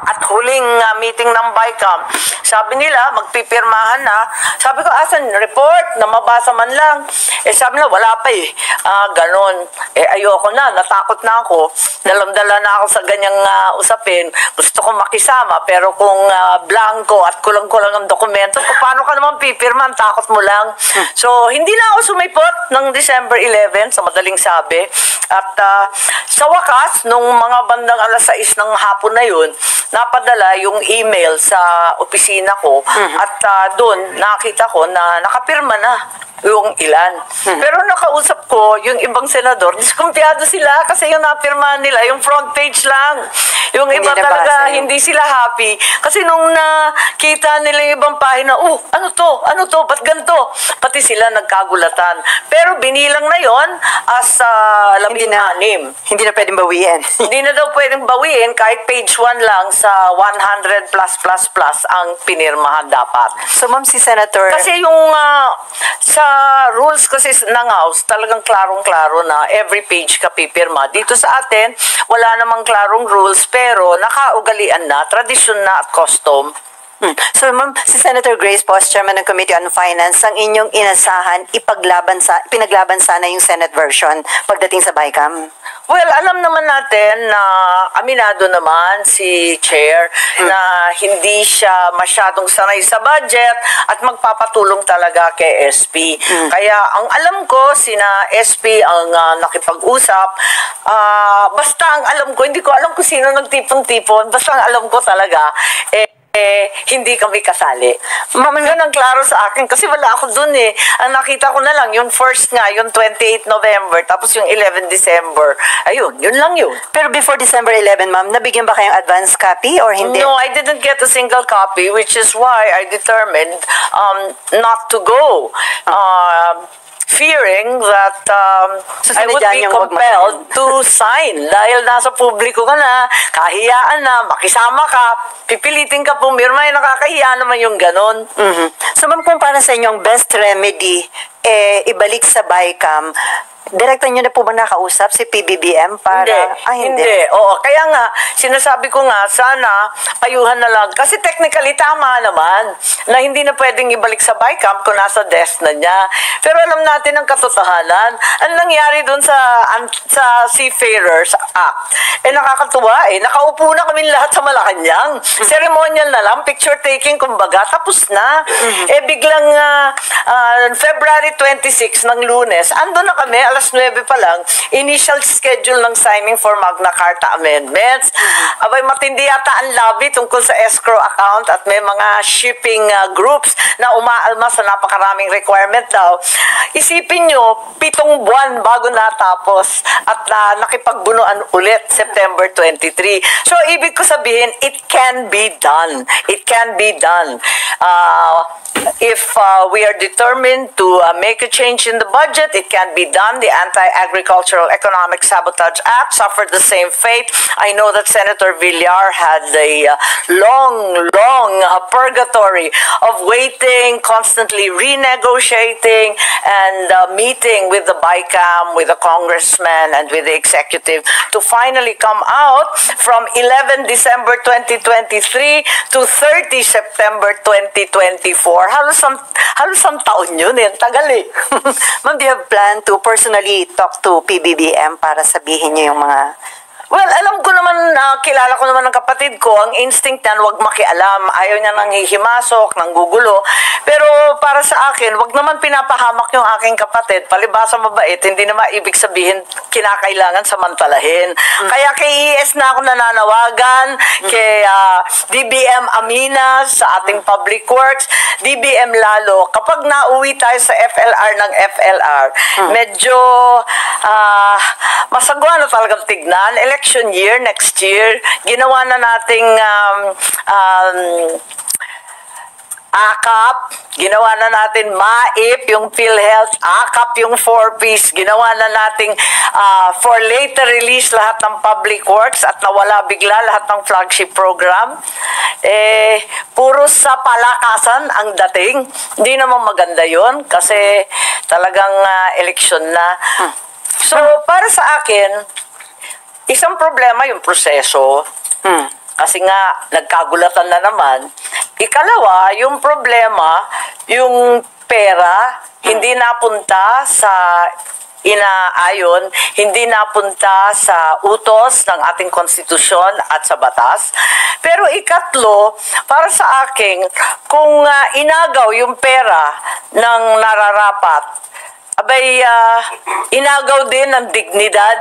at huling meeting ng BICAM, sabi nila, magpipirmahan na. Sabi ko, asan report na mabasa man lang? Sabi nila, wala pa eh. Ganon. Ayoko na, natakot na ako. Dalam-dala na ako sa ganyang usapin. Gusto ko makisama, pero kung blanco at kulang-kulang ang dokumento, paano ka naman pipirman? Takot mo lang. So, hindi na ako sumipot ng December 11, sa madaling sabi. At sa wakas, nung mga bandang alas 6 ng hapon na yun, napadala yung email sa opisina ko at doon nakita ko na nakapirma na yung ilan. Pero nakausap ko yung ibang senador, diskumpiyado sila kasi yung napirma nila, yung front page lang. Yung iba talaga, hindi sila happy. Kasi nung nakita nila yung ibang pahina, ano to, ba't ganito? Pati sila nagkagulatan. Pero binilang na yon as 16. Hindi na pwedeng bawiin. Hindi na daw pwedeng bawiin kahit page 1 lang sa 100 plus ang pinirmahan dapat. So, ma'am, si Senator... Kasi yung sa rules kasi ng House, talagang klarong-klaro na every page ka pipirma. Dito sa atin, wala namang klarong rules, pero nakaugalian na, tradisyon na at custom. So, ma'am, si Senator Grace Poe, Chairman ng Committee on Finance, ang inyong inasahan, pinaglaban sana yung Senate version pagdating sa BICAM? Well, alam naman natin na aminado naman si Chair na hindi siya masyadong sanay sa budget at magpapatulong talaga kay SP. Kaya ang alam ko, sina SP ang nakipag-usap. Basta ang alam ko, hindi ko alam kung sino nagtipon-tipon, basta ang alam ko talaga, hindi kami kasali. Yun ang klaro sa akin kasi wala ako dun eh. Ang nakita ko na lang, yung first nga, yung 28 November, tapos yung 11 December. Ayun, yun lang yun. Pero before December 11, ma'am, nabigyan ba kayong advance copy or hindi? No, I didn't get a single copy, which is why I determined not to go. Fearing that I would be compelled to sign dahil nasa publiko ka na, kahiyaan na, makisama ka, pipilitin ka pumirma, nakakahiya naman yung ganon. So, ma'am, kung para sa inyong best remedy, ibalik sa BICAM, direkta nyo na po ba nakausap si PBBM para... Hindi. Oo, kaya nga, sinasabi ko nga, sana payuhan na lang. Kasi technically, tama naman na hindi na pwedeng ibalik sa BICAM kung nasa desk na niya. Pero alam natin ang katotohanan. Ano nangyari dun sa Seafarers Act? Nakakatuwa eh. Nakaupo na kami lahat sa Malacanang. Ceremonial na lang, picture taking, kumbaga, tapos na. Biglang February 26 ng Lunes, ando na kami, alas 9 pa lang, initial schedule ng signing for Magna Carta amendments. Abay, matindi yata ang lobby tungkol sa escrow account at may mga shipping groups na umaalma sa napakaraming requirement daw. Isipin nyo, 7 buwan bago natapos at nakipagbunuan ulit September 23. So, ibig ko sabihin, it can be done. It can be done. If we are determined to make a change in the budget, it can be done. The Anti-Agricultural Economic Sabotage Act suffered the same fate. I know that Senator Villar had a long purgatory of waiting, constantly renegotiating, and meeting with the BICAM, with the congressman, and with the executive to finally come out from 11 December 2023 to 30 September 2024. Halos ang taon yun eh. Tagal eh. Ma'am, do you have plan to personally talk to PBBM para sabihin niyo yung mga... Well, alam ko naman, kilala ko naman ng kapatid ko, ang instinct niyan, wag makialam. Ayaw niya nang hihimasok, nang gugulo. Pero para sa akin, wag naman pinapahamak yung aking kapatid. Palibasa mabait, hindi naman ibig sabihin kinakailangan samantalahin. Kaya kay ES na ako nananawagan, kay DBM Amina sa ating Public Works, DBM lalo, kapag nauwi tayo sa FLR ng FLR, medyo masagwa na talagang tignan. Election year, next year, ginawa na nating AKAP, ginawa na natin MAIP, yung PhilHealth, AKAP, yung 4Ps, ginawa na nating for later release lahat ng public works at nawala bigla lahat ng flagship program. Puro sa palakasan ang dating. Hindi naman maganda yon kasi talagang eleksyon na. So, para sa akin, isang problema yung proseso. Kasi nga, nagkagulatan na naman. Ikalawa, yung problema, yung pera, hindi napunta sa inaayon, hindi napunta sa utos ng ating konstitusyon at sa batas. Pero ikatlo, para sa akin, kung inagaw yung pera ng nararapat, abay, inagaw din ang dignidad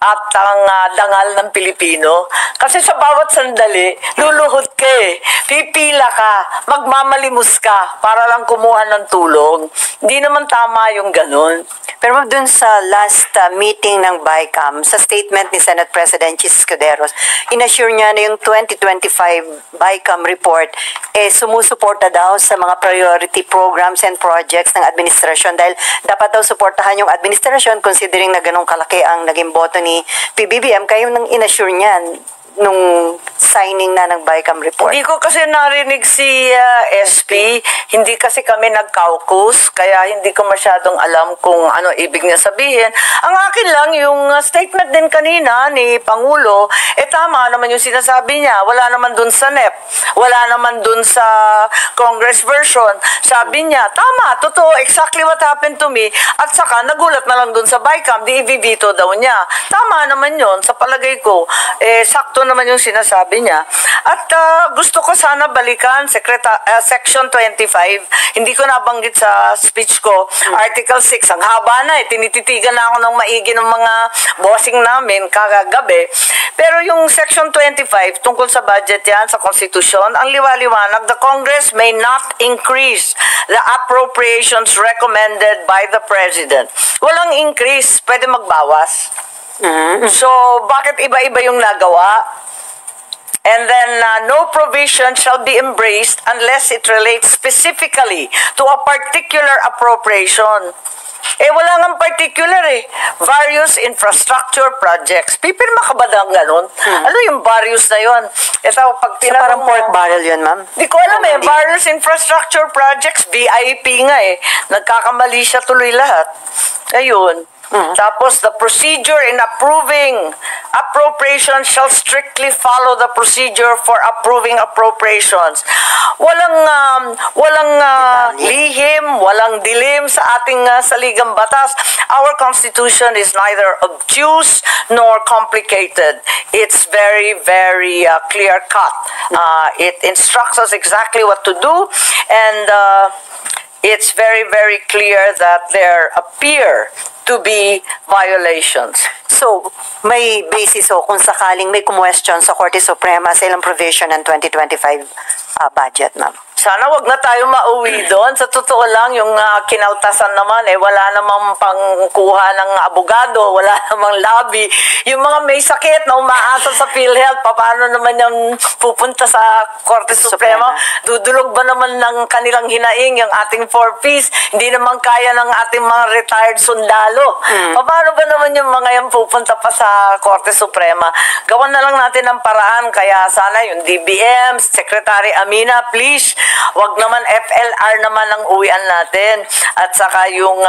at ang dangal ng Pilipino. Kasi sa bawat sandali, luluhod ka eh. Pipila ka, magmamalimos ka para lang kumuha ng tulong. Hindi naman tama yung ganun. Pero ma'am, dun sa last meeting ng BICAM, sa statement ni Senate President Chis Escuderos, inassure niya na yung 2025 BICAM report sumusuporta daw sa mga priority programs and projects ng administrasyon dahil dapat daw suportahan yung administrasyon considering na ganun kalaki ang naging boto ni PBBM. Kayo nang inassure niyan nung signing na ng BICAM report. Hindi ko kasi narinig si SP, hindi kasi kami nag-caucus, kaya hindi ko masyadong alam kung ano ibig niya sabihin. Ang akin lang, yung statement din kanina ni Pangulo, tama naman yung sinasabi niya. Wala naman dun sa NEP, wala naman dun sa Congress version. Sabi niya, tama, totoo, exactly what happened to me, at saka nagulat na lang dun sa BICAM, di i-veto daw niya. Tama naman yun, sa palagay ko, sakto naman yung sinasabi niya. At gusto ko sana balikan Section 25. Hindi ko nabanggit sa speech ko. Article 6, ang haba na tinititigan na ako ng maigi ng mga bossing namin kagagabi. Pero yung Section 25, tungkol sa budget yan, sa Constitution, ang liwaliwanag, the Congress may not increase the appropriations recommended by the President. Walang increase, pwede magbawas. So, bakit iba-iba yung nagawa? And then, no provision shall be embraced unless it relates specifically to a particular appropriation. Wala nga particular Various infrastructure projects. Pipirma ka ba ng ganun? Ano yung various na yun? Ito, pag Parang pork barrel yun, ma'am. Di ko alam Various infrastructure projects, VIP nga Nagkakamali siya tuloy lahat. Ayun. Tapos, the procedure in approving appropriations shall strictly follow the procedure for approving appropriations. Walang lihim, walang dilim sa ating saligang batas. Our Constitution is neither obtuse nor complicated. It's very, very clear-cut. It instructs us exactly what to do, and it's very, very clear that there appear to be violations. So, may basis kung sakaling may kumwestiyon sa Korte Suprema sa ilang provision ng 2025 budget, ma'am. Sana wag na tayo mauwi doon. Sa totoo lang, yung kinautasan naman, wala namang pangkuha ng abogado, wala namang lobby. Yung mga may sakit na umaasa sa PhilHealth, paano naman yung pupunta sa Korte Suprema? Dudulog ba naman ng kanilang hinaing yung ating 4 fees? Hindi naman kaya ng ating mga retired sundalo. Paano ba naman yung mga yan pupunta pa sa Korte Suprema? Gawan na lang natin ng paraan. Kaya sana yung DBM, Secretary Amina, please, wag naman FLR naman ang uwian natin. At saka yung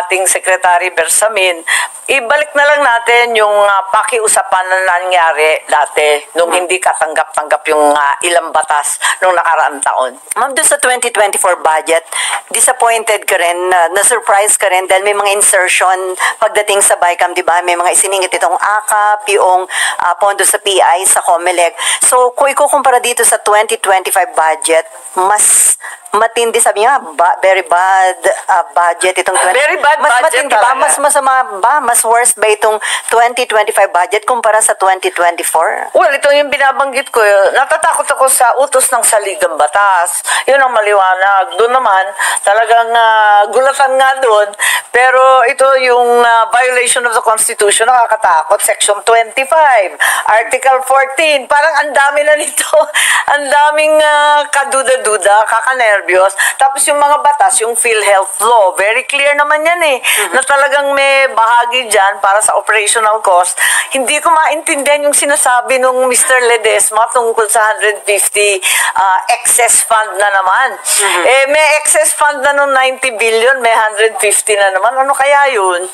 ating Secretary Bersamin, ibalik na lang natin yung pakiusapan na nangyari dati nung hindi katanggap-tanggap yung ilang batas nung nakaraang taon. Ma'am, doon sa 2024 budget, disappointed ka rin, na-surprise ka rin dahil may mga insertion pagdating sa BICAM, di ba? May mga isiningit itong AKAP, yung pondo sa PI, sa COMELEC. So, kung ikukumpara dito sa 2025 budget, mas matindi, sabi niya, very bad budget itong Very bad mas budget matindi ba? Mas masama ba? Mas worst ba itong 2025 budget kumpara sa 2024? Well, ito yung binabanggit ko. Natatakot ako sa utos ng saligang batas. Yun ang maliwanag. Doon naman, talagang gulatan nga doon. Pero ito yung violation of the Constitution, nakakatakot. Section 25, Article 14. Parang ang dami na nito. Ang daming kaduda-duda, kakanervyos. Tapos yung mga batas, yung PhilHealth law, very clear naman yan na talagang may bahagi dyan para sa operational cost. Hindi ko maintindihan yung sinasabi nung Mr. Ledesma tungkol sa 150 excess fund na naman. May excess fund na nung 90 billion, may 150 na naman. Ano kaya yun?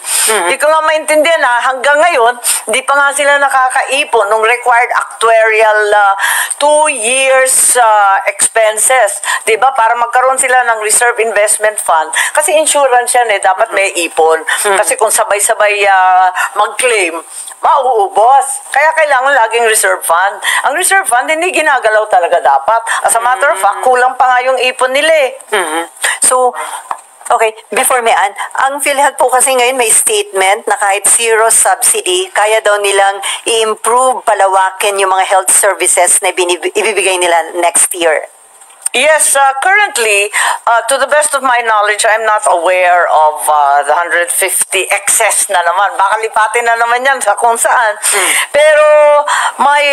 Hindi ko nga maintindihan hanggang ngayon, Hindi pa nga sila nakakaipon nung required actuarial 2 years expenses. Diba? Para magkaroon sila ng reserve investment fund. Kasi insurance yan dapat may ipon. Kasi kung sabay-sabay mag-claim, mauubos. Kaya kailangan laging reserve fund. Ang reserve fund, hindi ginagalaw talaga dapat. As a matter of fact, kulang pa nga yung ipon nila So, okay, before me, Ann, ang PhilHealth po kasi ngayon may statement na kahit zero subsidy, kaya daw nilang i-improve, palawakin yung mga health services na ibibigay nila next year. Yes, currently, to the best of my knowledge, I'm not aware of the 150 excess na naman. Baka lipatin na naman yan sa kung saan. Pero my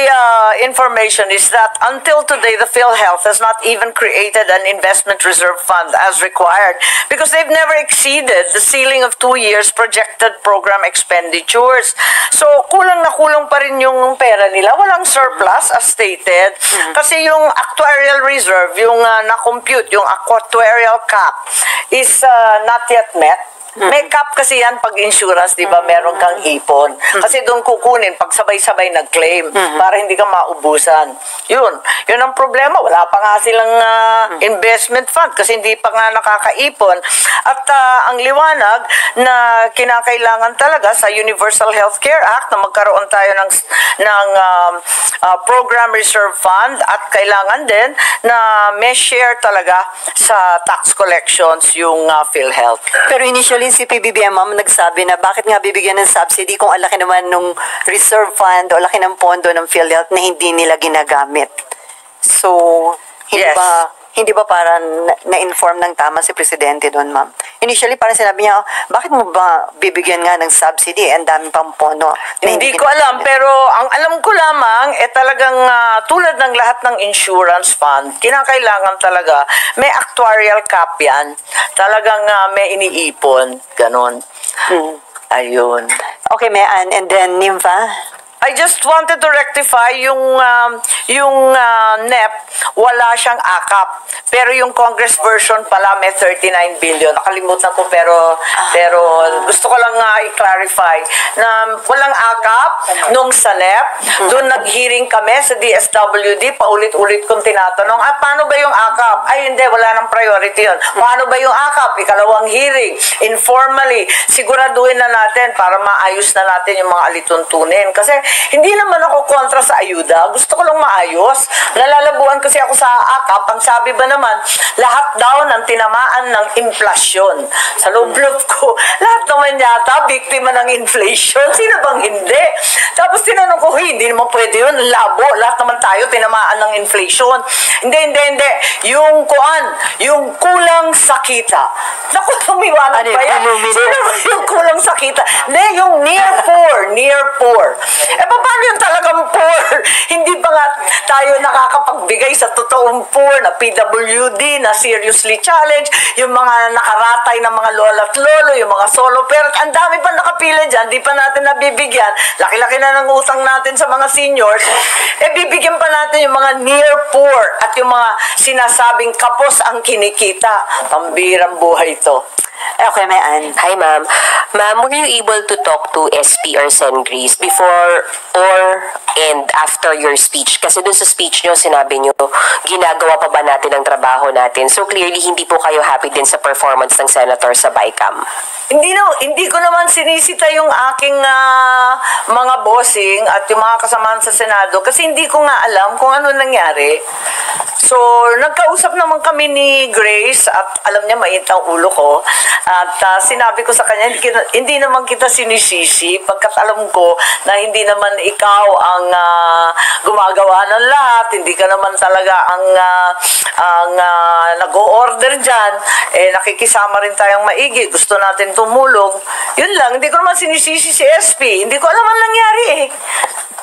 information is that until today, the PhilHealth has not even created an investment reserve fund as required because they've never exceeded the ceiling of 2 years projected program expenditures. So, kulang na kulang pa rin yung pera nila. Walang surplus, as stated. Kasi yung actuarial reserve, yung na-compute, yung actuarial cap is not yet met. May cap kasi yan pag insurance, di ba? Meron kang ipon. Kasi doon kukunin pag sabay-sabay nag-claim para hindi ka maubusan. Yun ang problema. Wala pa nga silang investment fund kasi hindi pa nga nakakaipon. At ang liwanag na kinakailangan talaga sa Universal Healthcare Act na magkaroon tayo ng program reserve fund at kailangan din na may share talaga sa tax collections yung PhilHealth. Pero initially, si PBBM, ma'am, nagsabi na bakit nga bibigyan ng subsidy kung alaki naman nung reserve fund o alaki ng pondo ng PhilHealth na hindi nila ginagamit. So, hindi ba para na-inform ng tama si Presidente doon, ma'am? Initially, parang sinabi niya, bakit mo ba bibigyan nga ng subsidy? Ang dami pang pondo. Hindi ko alam, pero ang alam ko lamang, talagang tulad ng lahat ng insurance fund, kinakailangan talaga, may actuarial cap yan. Talagang may iniipon. Ganon. Ayun. Okay, may Ann. And then, Nympha? I just wanted to rectify yung NEP, wala siyang AKAP. Pero yung Congress version pala may 39 billion. Nakalimutan ko pero gusto ko lang i-clarify na walang AKAP nung sa NEP. Doon nag-hearing kami sa DSWD, paulit-ulit kong tinatanong, paano ba yung AKAP? Ay hindi, wala nang priority yun. Paano ba yung AKAP? Ikalawang hearing, informally, siguraduhin na natin para maayos na natin yung mga alituntunin. Kasi hindi naman ako kontra sa ayuda. Gusto ko lang maayos. Nalalabuan kasi ako sa AKAP. Ang sabi ba naman, lahat daw ng tinamaan ng inflasyon. Sa loob-loob ko, lahat naman yata biktima ng inflation. Sino bang hindi? Tapos tinanong ko, hindi naman pwede yun. Labo. Lahat naman tayo tinamaan ng inflation. Hindi. Yung kulang sa kita. Naku, tumiwanag pa yan. Sino ba yung kulang sa kita? Hindi, yung near poor. Paano yung talagang poor? Hindi pa nga tayo nakakapagbigay sa totoong poor na PWD, na seriously challenged, yung mga nakaratay na mga lola at lolo, yung mga solo parent, ang dami pa nakapila dyan, di pa natin nabibigyan. Laki-laki na ng utang natin sa mga seniors. Bibigyan pa natin yung mga near poor at yung mga sinasabing kapos ang kinikita. Pambirang buhay ito. Okay, may Ann. Hi, ma'am. Ma'am, were you able to talk to SP or Sen. Grace before or and after your speech? Kasi dun sa speech nyo, sinabi nyo, ginagawa pa ba natin ang trabaho natin? So clearly, hindi po kayo happy din sa performance ng senator sa BICAM. Hindi ko naman sinisita yung aking mga bossing at yung mga kasamahan sa Senado kasi hindi ko nga alam kung ano nangyari. So, nagkausap naman kami ni Grace at alam niya mainit ang ulo ko. At sinabi ko sa kanya, hindi naman kita sinisisi pagkat alam ko na hindi naman ikaw ang gumagawa ng lahat. Hindi ka naman talaga ang nag-o-order dyan. Nakikisama rin tayong maigi. Gusto natin tumulong. Yun lang, hindi ko naman sinisisi si SP. Hindi ko alam ang nangyari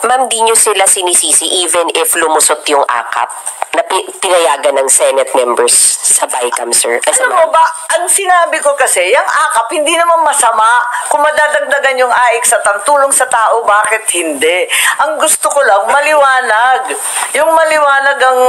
Ma'am, di nyo sila sinisisi even if lumusot yung AKAP? na pinayagan ng Senate members sa BICAM, sir? Ano mo ba, ang sinabi ko kasi, yung AKAP, hindi naman masama kung madadagdagan yung AIC sa tulong sa tao, bakit hindi? Ang gusto ko lang, maliwanag. Yung maliwanag ang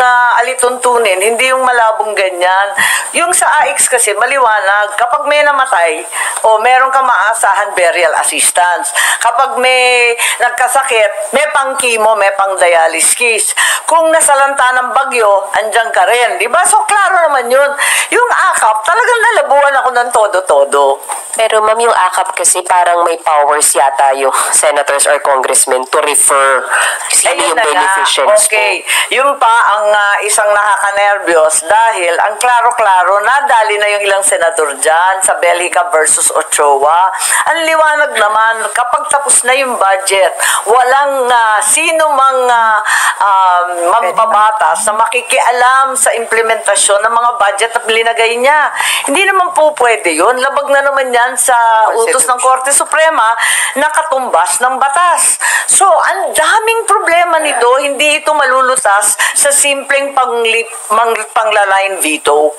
alituntunin, hindi yung malabong ganyan. Yung sa AIC kasi, maliwanag. Kapag may namatay, o meron ka maasahan burial assistance. Kapag may nagkasakit, may pang-chemo, may pang-dialysis. Kung nasalanta ng bagyo, andyan ka rin. Diba? So, klaro naman yun. Yung AKAP, talagang nalabuan ako ng todo-todo. Pero ma'am, yung AKAP kasi parang may powers yata yung senators or congressmen to refer sino Ayun yung na nga. beneficiaries Okay. Yung pa ang isang nakakanervyos dahil ang klaro-klaro, nadali na yung ilang senador dyan sa Belgica versus Ochoa. Ang liwanag naman, kapag tapos na yung budget, walang sino mang mambabatas na makikialam sa implementasyon ng mga budget na linagay niya. Hindi naman po pwede yun. Labag na naman yan sa utos ng Korte Suprema na katumbas ng batas. So, ang daming problema nito, hindi ito malulutas sa simpleng panglaline veto.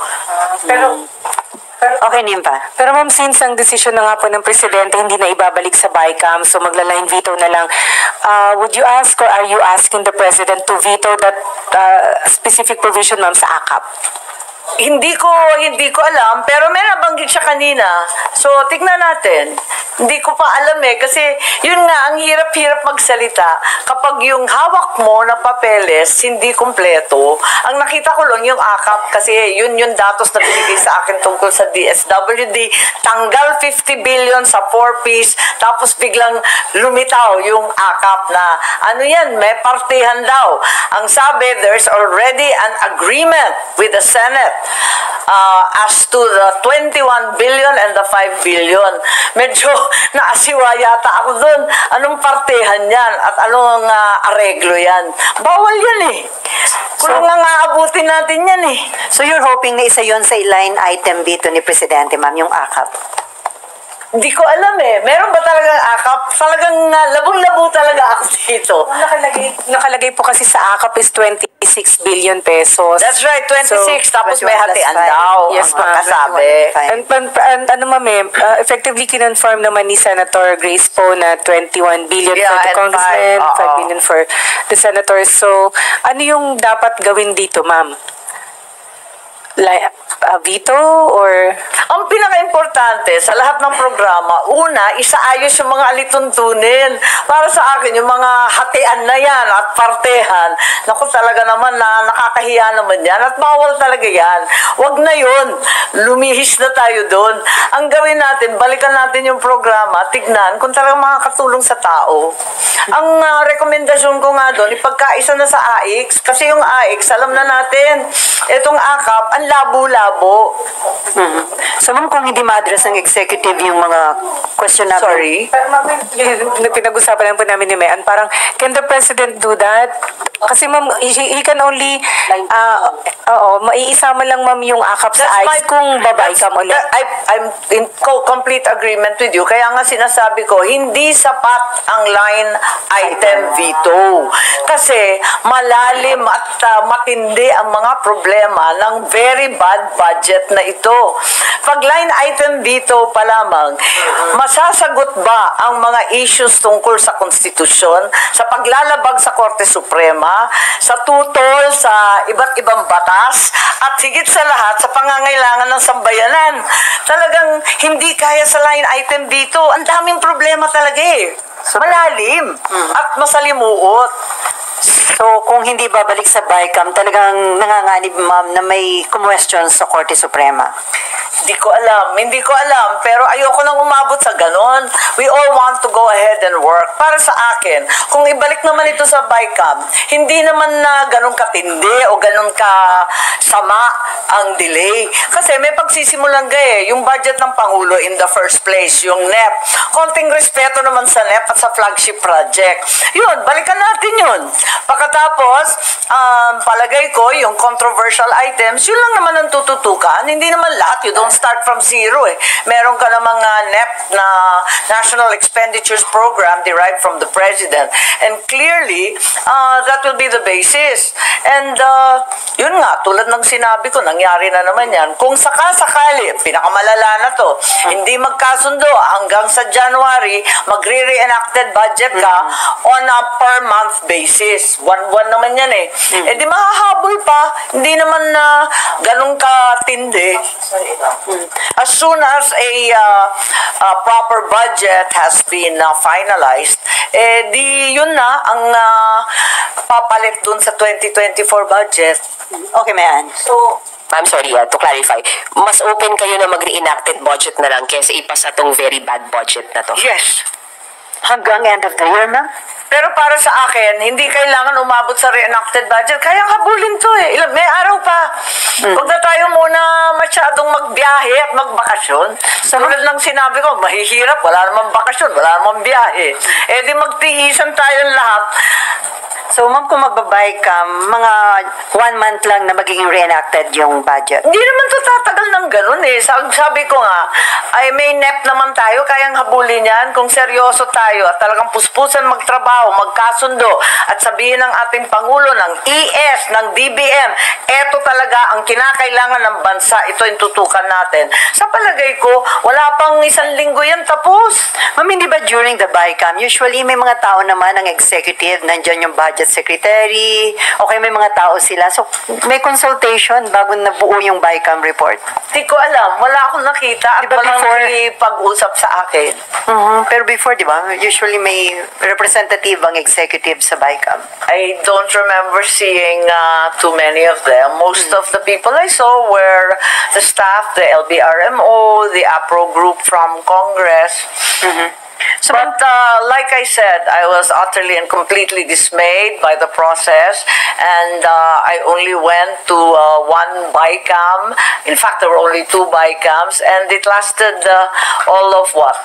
Okay, Nimpa. Pero ma'am, since ang desisyon na nga po ng Presidente hindi na ibabalik sa BICAM, so magla-line veto na lang, would you ask or are you asking the President to veto that specific provision, ma'am, sa AKAP? Hindi ko alam, pero may nabanggit siya kanina. So, tignan natin. Hindi ko pa alam kasi yun nga, ang hirap-hirap magsalita kapag yung hawak mo na papeles hindi kumpleto. Ang nakita ko lang yung AKAP kasi yun yung datos na binigay sa akin tungkol sa DSWD. Tanggal 50 billion sa 4-piece, tapos biglang lumitaw yung AKAP na ano yan, may partihan daw. Ang sabi, there's already an agreement with the Senate as to the 21 billion and the 5 billion. Medyo naasiwa yata ako dun. Anong partihan yan at anong areglo yan? Bawal yan eh. Kung nga aabutin natin yan eh. So you're hoping na isa yon sa line item dito ni Presidente, ma'am, yung AKAP? Hindi ko alam eh. Meron ba talagang AKAP? Talagang labong-labo talaga ako dito. Nakalagay po kasi sa AKAP is 26 billion pesos. That's right, 26. So, tapos may 21 plus hatian 5. daw. Yes, ang ma'am. kasabi. And ano ma'am effectively kinonfirm naman ni Senator Grace po na 21 billion Yeah, for the and congressman, 5 5 billion for the senators. So, ano yung dapat gawin dito, ma'am? Like, veto or... Ang pinaka-importante sa lahat ng programa, una, isaayos yung mga alituntunin. Para sa akin, yung mga hatian na yan at partehan, naku talaga naman na nakakahiya naman yan at bawal talaga yan. Wag na yun. Lumihis na tayo doon. Ang gawin natin, balikan natin yung programa, tignan kung talagang makakatulong sa tao. Ang rekomendasyon ko nga doon, ipagkaisa na sa AIX, kasi yung AIX, alam na natin, itong AKAP, ang labo-labo. So ma'am, kung hindi ma-address ng executive yung mga questionable... Sorry? Pero ma'am, pinag-usapan lang po namin ni Mayan, parang, can the President do that? Kasi ma'am, he can only, maiisama lang ma'am yung AKAP sa ICE kung babay ka mo ulit. I'm in complete agreement with you. Kaya nga sinasabi ko, hindi sapat ang line item veto. Kasi malalim at matindi ang mga problema ng very bad budget na ito. Pag line item veto pa lamang, masasagot ba ang mga issues tungkol sa konstitusyon, sa paglalabag sa Korte Suprema, sa tutol sa iba't ibang batas, at higit sa lahat sa pangangailangan ng sambayanan? Talagang hindi kaya sa line item veto. Ang daming problema talaga eh. Malalim at masalimuot. So kung hindi babalik sa BICAM, talagang nanganganib, ma'am, na may question sa Korte Suprema? Hindi ko alam. Pero ayoko nang umabot sa ganon. We all want to go ahead and work. Para sa akin, kung ibalik naman ito sa BICAM, hindi naman na ganon katindi o ganon ka masama ang delay. Kasi may pagsisimulan yung budget ng Pangulo in the first place, yung NEP. Konting respeto naman sa NEP at sa flagship project. Yun, balikan natin yun. Pagkatapos, palagay ko, yung controversial items, yun lang naman ang tututukan. Hindi naman lahat. You don't start from zero eh. Meron ka namang NEP na National Expenditures Program derived from the President. And clearly, that will be the basis. And yun nga, tulad ng sinabi ko, nangyari na naman yan. Kung sakasakali, pinakamalala na to, hindi magkasundo hanggang sa January, magre-reenacted budget ka on a per month basis. One naman yan eh. Eh di mahahabol pa, hindi naman na ganun katindi. As soon as a proper budget has been finalized, eh di yun na ang papalit dun sa 2024 budget. Okay, Mayan. So, ma'am, sorry, to clarify, mas open kayo na mag-reenacted budget na lang kaysa ipasa tong very bad budget na to? Yes. Hanggang end of the year, ma'am? Pero para sa akin, hindi kailangan umabot sa reenacted budget. Kaya habulin to eh. May araw pa. Huwag na tayo muna masyadong magbiyahe at magbakasyon. Tulad ng sinabi ko, mahihirap. Wala namang bakasyon, wala namang biyahe. Eh di magtiisan tayong lahat. So, ma'am, kung magbabay ka, mga 1 month lang na magiging reenacted yung budget. Hindi naman to tatagal ng ganun eh. Sabi ko nga, ay may NEP naman tayo, kayang habulin yan. Kung seryoso tayo at talagang puspusan magtrabaho, magkasundo, at sabihin ng ating Pangulo, ng ES, ng DBM, eto talaga ang kinakailangan ng bansa, ito yung tutukan natin. Sa palagay ko, wala pang 1 linggo yan tapos. Ma'am, hindi ba during the BICAM, usually may mga tao naman ng executive, nandyan yung budget secretary, okay, may mga tao sila. So, may consultation bago nabuo yung BICAM report. Di ko alam. Wala akong nakita at Di ba walang before- pag-usap sa akin. Pero before, di ba, usually may representative ang executive sa BICAM. I don't remember seeing too many of them. Most of the people I saw were the staff, the LBRMO, the APRO group from Congress. So, But like I said, I was utterly and completely dismayed by the process, and I only went to one BICAM. In fact, there were only 2 BICAMs, and it lasted all of what?